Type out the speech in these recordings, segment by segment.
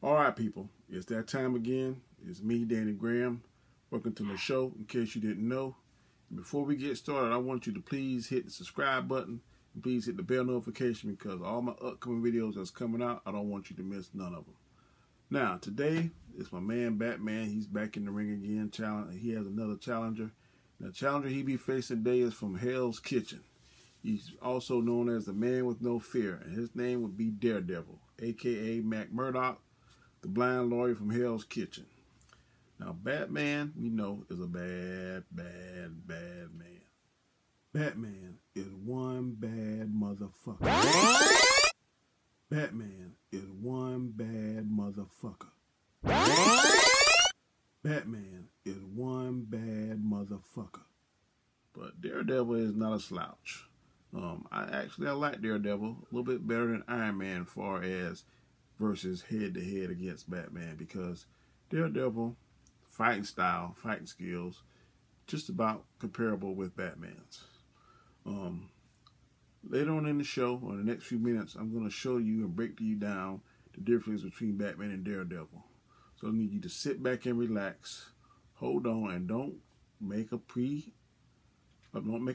All right, people, it's that time again. It's me, Danny Graham. Welcome to the show, in case you didn't know. Before we get started, I want you to please hit the subscribe button. And please hit the bell notification because all my upcoming videos that's coming out, I don't want you to miss none of them. Now, today, it's my man, Batman. He's back in the ring again. He has another challenger. The challenger he be facing today is from Hell's Kitchen. He's also known as the Man with No Fear, and his name would be Daredevil, a.k.a. Matt Murdock, the blind lawyer from Hell's Kitchen. Now, Batman, we know, is a bad man. Batman is one bad motherfucker. Batman is one bad motherfucker. Batman is one bad motherfucker. But Daredevil is not a slouch. I like Daredevil a little bit better than Iron Man as far as versus head-to-head against Batman, because Daredevil fighting style, fighting skills, just about comparable with Batman's. Later on in the show, or in the next few minutes, I'm going to show you and break you down the difference between Batman and Daredevil. So I need you to sit back and relax, hold on, and don't make a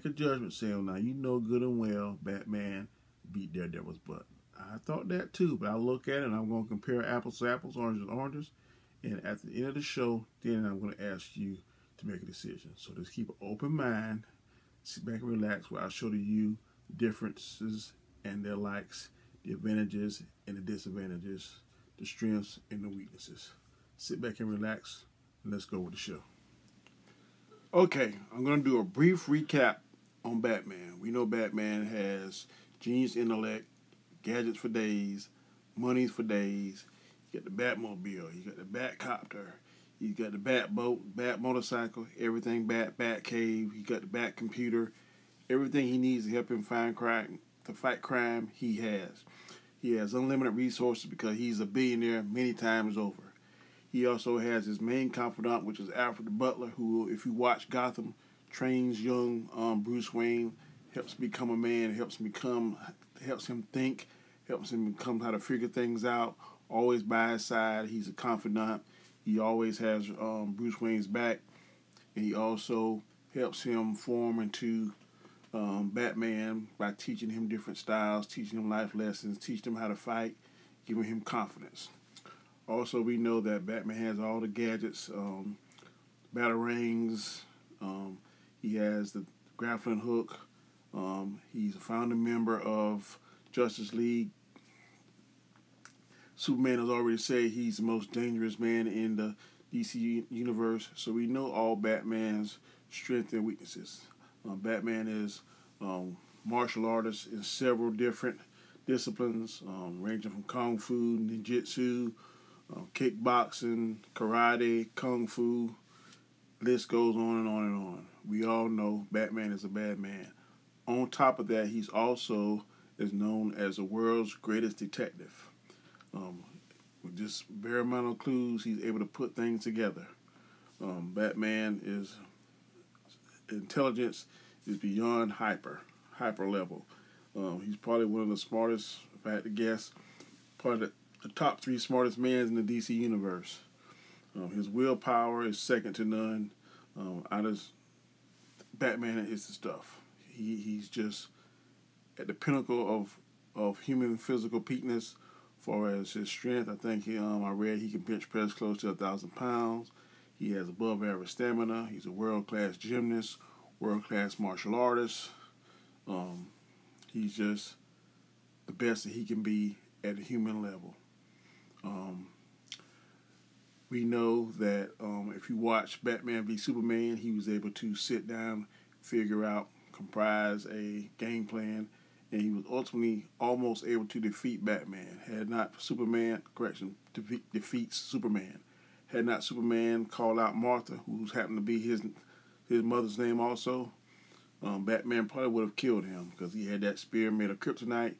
judgment sale. Now, you know good and well Batman beat Daredevil's butt. I thought that too, but I look at it and I'm going to compare apples to apples, oranges to oranges. And at the end of the show, then I'm going to ask you to make a decision. So just keep an open mind, sit back and relax while I show to you the differences and their likes, the advantages and the disadvantages, the strengths and the weaknesses. Sit back and relax, and let's go with the show. Okay, I'm going to do a brief recap on Batman. We know Batman has genius intellect, gadgets for days, money for days. You got the Batmobile, you got the Batcopter, you got the Batboat, Bat motorcycle, everything Bat cave. You got the Bat computer, everything he needs to help him fight crime. He has unlimited resources because he's a billionaire many times over. He also has his main confidant, which is Alfred the Butler, who, if you watch Gotham, trains young Bruce Wayne, helps become a man, helps him think, helps him become how to figure things out. Always by his side. He's a confidant. He always has Bruce Wayne's back, and he also helps him form into Batman by teaching him different styles, teaching him life lessons, teaching him how to fight, giving him confidence. Also, we know that Batman has all the gadgets, batarangs. He has the grappling hook. He's a founding member of Justice League. Superman has already said he's the most dangerous man in the DC universe, so we know all Batman's strengths and weaknesses. Batman is martial artist in several different disciplines, ranging from kung fu, ninjutsu, kickboxing, karate, kung fu. List goes on and on and on. We all know Batman is a bad man. On top of that, he's also is known as the world's greatest detective. With just bare amount of clues, he's able to put things together. Batman is intelligence is beyond hyper level. He's probably one of the smartest, if I had to guess, probably the top 3 smartest men in the DC universe. His willpower is second to none. Batman is the stuff. He's just at the pinnacle of human physical peakness. As far as his strength, I think I read he can bench press close to 1,000 pounds. He has above average stamina. He's a world-class gymnast, world-class martial artist. He's just the best that he can be at a human level. We know that if you watch Batman v Superman, he was able to sit down, figure out, comprise a game plan, and he was ultimately almost able to defeat Batman. Had not Superman, defeats Superman. Had not Superman called out Martha, who happened to be his mother's name also, Batman probably would have killed him because he had that spear made of kryptonite,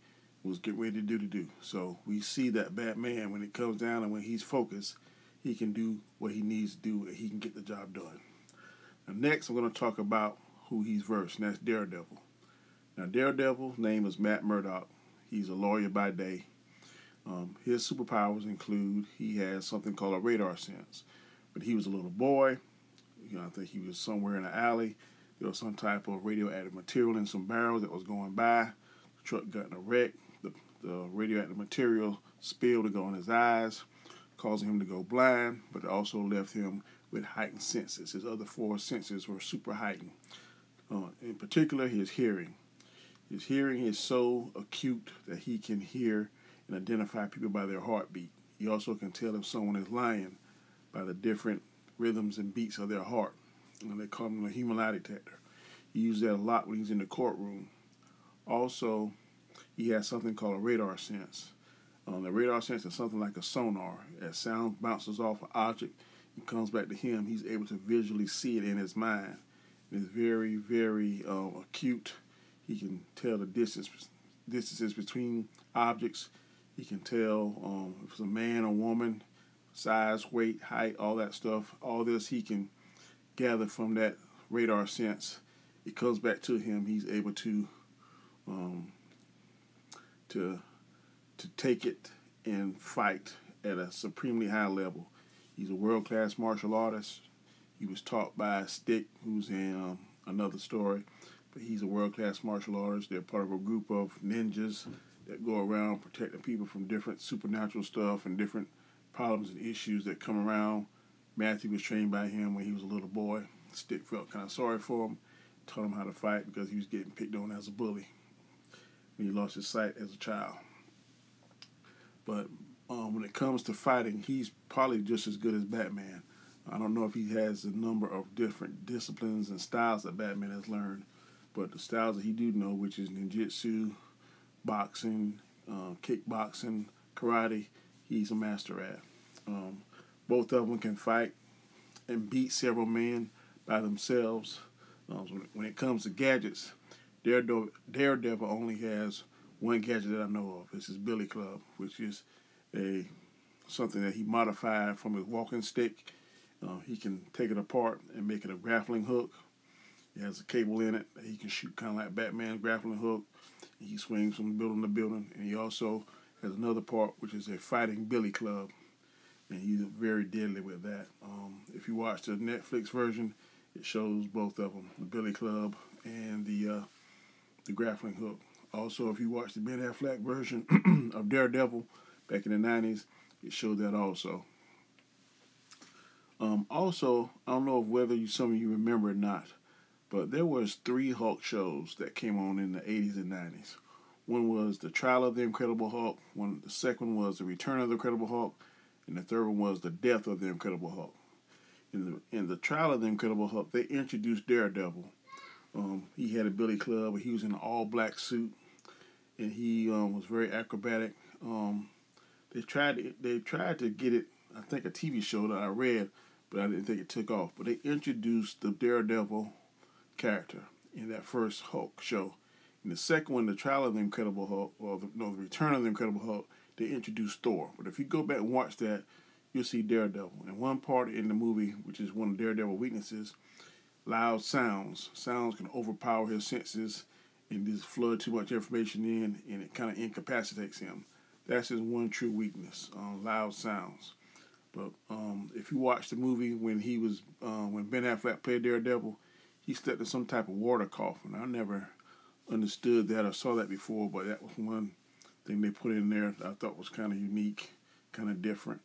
was getting ready to do. So we see that Batman, when it comes down and when he's focused, he can do what he needs to do and he can get the job done. Now, next, I'm going to talk about who he's versed, and that's Daredevil. Now, Daredevil's name is Matt Murdock. He's a lawyer by day. His superpowers include he has something called a radar sense. When he was a little boy, I think he was somewhere in an alley. There was some type of radioactive material in some barrels that was going by. The truck got in a wreck. The radioactive material spilled to go in his eyes, causing him to go blind, but it also left him with heightened senses. His other four senses were super heightened. In particular, his hearing. His hearing is so acute that he can hear and identify people by their heartbeat. He also can tell if someone is lying by the different rhythms and beats of their heart. And they call him a human lie detector. He uses that a lot when he's in the courtroom. Also, he has something called a radar sense. The radar sense is something like a sonar. As sound bounces off an object and comes back to him, he's able to visually see it in his mind. It's very, very acute. He can tell the distances between objects. He can tell if it's a man or woman, size, weight, height, all that stuff. All this he can gather from that radar sense. It comes back to him. He's able to take it and fight at a supremely high level. He's a world-class martial artist. He was taught by Stick, who's in another story. But he's a world-class martial artist. They're part of a group of ninjas that go around protecting people from different supernatural stuff and different problems and issues that come around. Matthew was trained by him when he was a little boy. Stick felt kind of sorry for him, taught him how to fight because he was getting picked on as a bully when he lost his sight as a child. But when it comes to fighting, he's probably just as good as Batman. I don't know if he has a number of different disciplines and styles that Batman has learned, but the styles that he do know, which is ninjutsu, boxing, kickboxing, karate, he's a master at. Both of them can fight and beat several men by themselves. When it comes to gadgets, Daredevil only has one gadget that I know of. It's his Billy Club, which is something that he modified from his walking stick. He can take it apart and make it a grappling hook. It has a cable in it that he can shoot kind of like Batman's grappling hook. He swings from building to building. And he also has another part, which is a fighting billy club. And he's very deadly with that. If you watch the Netflix version, it shows both of them, the billy club and the grappling hook. Also, if you watch the Ben Affleck version of Daredevil back in the 90s, it showed that also. Also, I don't know whether some of you remember or not, but there was 3 Hulk shows that came on in the 80s and 90s. One was The Trial of the Incredible Hulk. The second was The Return of the Incredible Hulk. And the third one was The Death of the Incredible Hulk. In the Trial of the Incredible Hulk, they introduced Daredevil. He had a billy club. He was in an all-black suit, and he was very acrobatic. They tried to get it, I think, a TV show that I read, but I didn't think it took off. But they introduced the Daredevil character in that first Hulk show. In the second one, The Trial of the Incredible Hulk, The Return of the Incredible Hulk, they introduced Thor. But if you go back and watch that, you'll see Daredevil. And one part in the movie, which is one of Daredevil's weaknesses, loud sounds. Sounds can overpower his senses and just flood too much information in, and it kind of incapacitates him. That's his one true weakness, loud sounds. But if you watch the movie when Ben Affleck played Daredevil, he stepped in some type of water coffin. I never understood that or saw that before, but that was one thing they put in there that I thought was kind of unique, kind of different,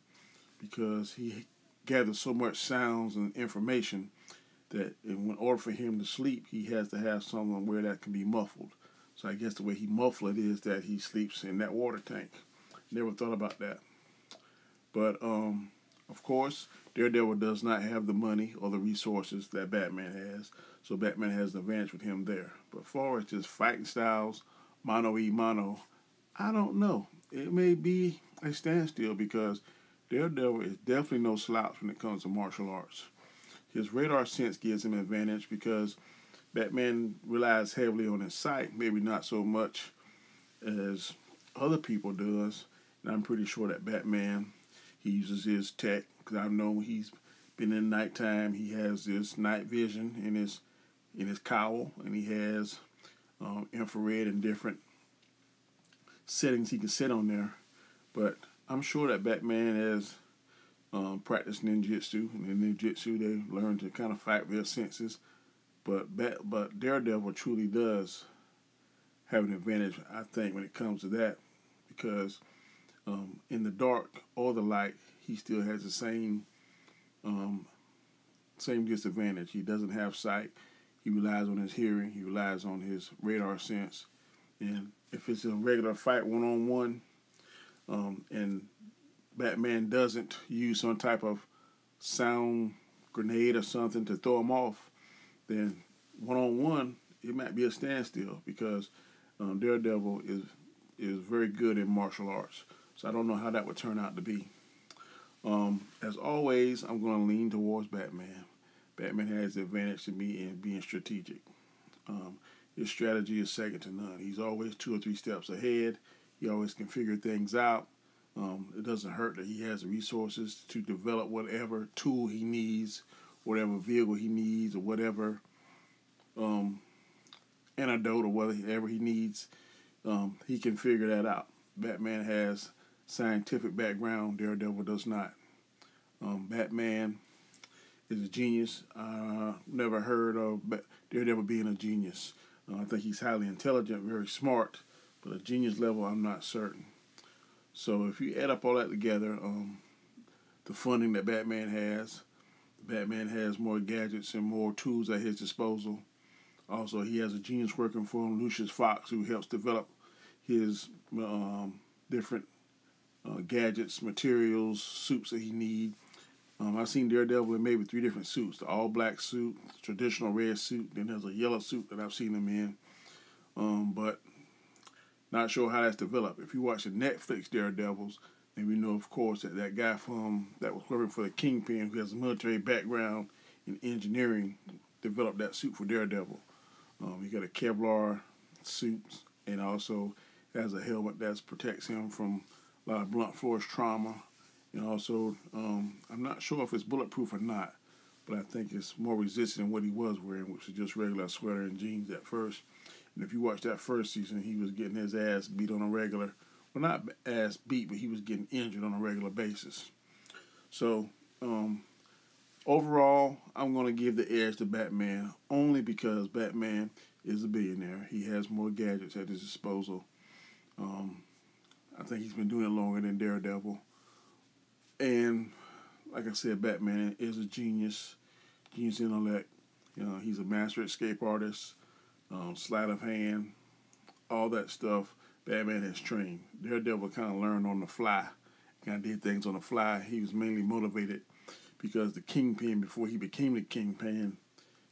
because he gathered so much sounds and information that in order for him to sleep, he has to have somewhere that can be muffled. So I guess the way he muffled it is that he sleeps in that water tank. Never thought about that. But, of course, Daredevil does not have the money or the resources that Batman has. So Batman has the advantage with him there. But as far as just fighting styles, mano-a-mano, I don't know. It may be a standstill because Daredevil is definitely no slouch when it comes to martial arts. His radar sense gives him an advantage because Batman relies heavily on his sight, maybe not so much as other people does. And I'm pretty sure that Batman, he uses his tech, because I know he's been in nighttime. He has this night vision in his cowl, and he has infrared and different settings he can set on there. But I'm sure that Batman has practiced ninjutsu, and in ninjutsu they learn to kind of fight with their senses. But Daredevil truly does have an advantage, I think, when it comes to that, because in the dark or the light, he still has the um, same disadvantage. He doesn't have sight. He relies on his hearing. He relies on his radar sense. And if it's a regular fight one-on-one, and Batman doesn't use some type of sound grenade or something to throw him off, then one-on-one, it might be a standstill, because Daredevil is very good in martial arts. So I don't know how that would turn out to be. As always, I'm going to lean towards Batman. Batman has the advantage to me in being strategic. His strategy is second to none. He's always 2 or 3 steps ahead. He always can figure things out. It doesn't hurt that he has the resources to develop whatever tool he needs, whatever vehicle he needs, or whatever antidote or whatever he needs. He can figure that out. Batman has scientific background. Daredevil does not. Batman is a genius. Never heard of Daredevil being a genius. I think he's highly intelligent, very smart, but a genius level, I'm not certain. So if you add up all that together, the funding that Batman has more gadgets and more tools at his disposal. Also, he has a genius working for him, Lucius Fox, who helps develop his different gadgets, materials, suits that he needs. I've seen Daredevil in maybe 3 different suits. The all-black suit, the traditional red suit, then there's a yellow suit that I've seen him in. But not sure how that's developed. If you watch the Netflix Daredevils, then we know, of course, that guy that was working for the Kingpin, who has a military background in engineering, developed that suit for Daredevil. He got a Kevlar suit, and also has a helmet that protects him from a lot of blunt force trauma. And also, I'm not sure if it's bulletproof or not, but I think it's more resistant than what he was wearing, which was just regular sweater and jeans at first. And if you watch that first season, he was getting his ass beat on a regular, well, not ass beat, but he was getting injured on a regular basis. So, overall, I'm going to give the edge to Batman, only because Batman is a billionaire. He has more gadgets at his disposal. I think he's been doing it longer than Daredevil. And like I said, Batman is a genius intellect. He's a master escape artist, sleight of hand, all that stuff. Batman has trained. Daredevil kind of learned on the fly, kind of did things on the fly. He was mainly motivated because the Kingpin, before he became the Kingpin,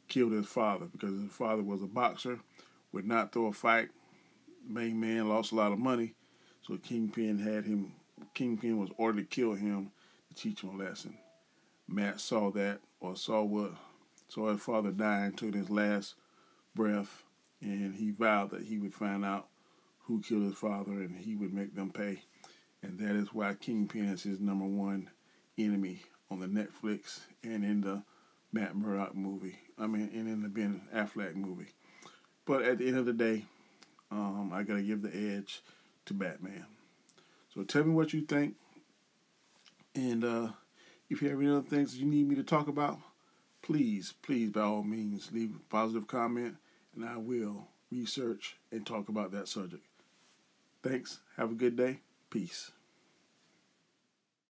killed his father, because his father was a boxer, would not throw a fight. The main man lost a lot of money, so Kingpin was ordered to kill him to teach him a lesson. Matt saw that, or saw his father die until his last breath, and he vowed that he would find out who killed his father, and he would make them pay. And that is why Kingpin is his number one enemy on the Netflix and in the Matt Murdock movie. And in the Ben Affleck movie. But at the end of the day, I gotta give the edge to Batman. So tell me what you think, and if you have any other things that you need me to talk about, please, by all means, leave a positive comment, and I will research and talk about that subject. Thanks. Have a good day. Peace.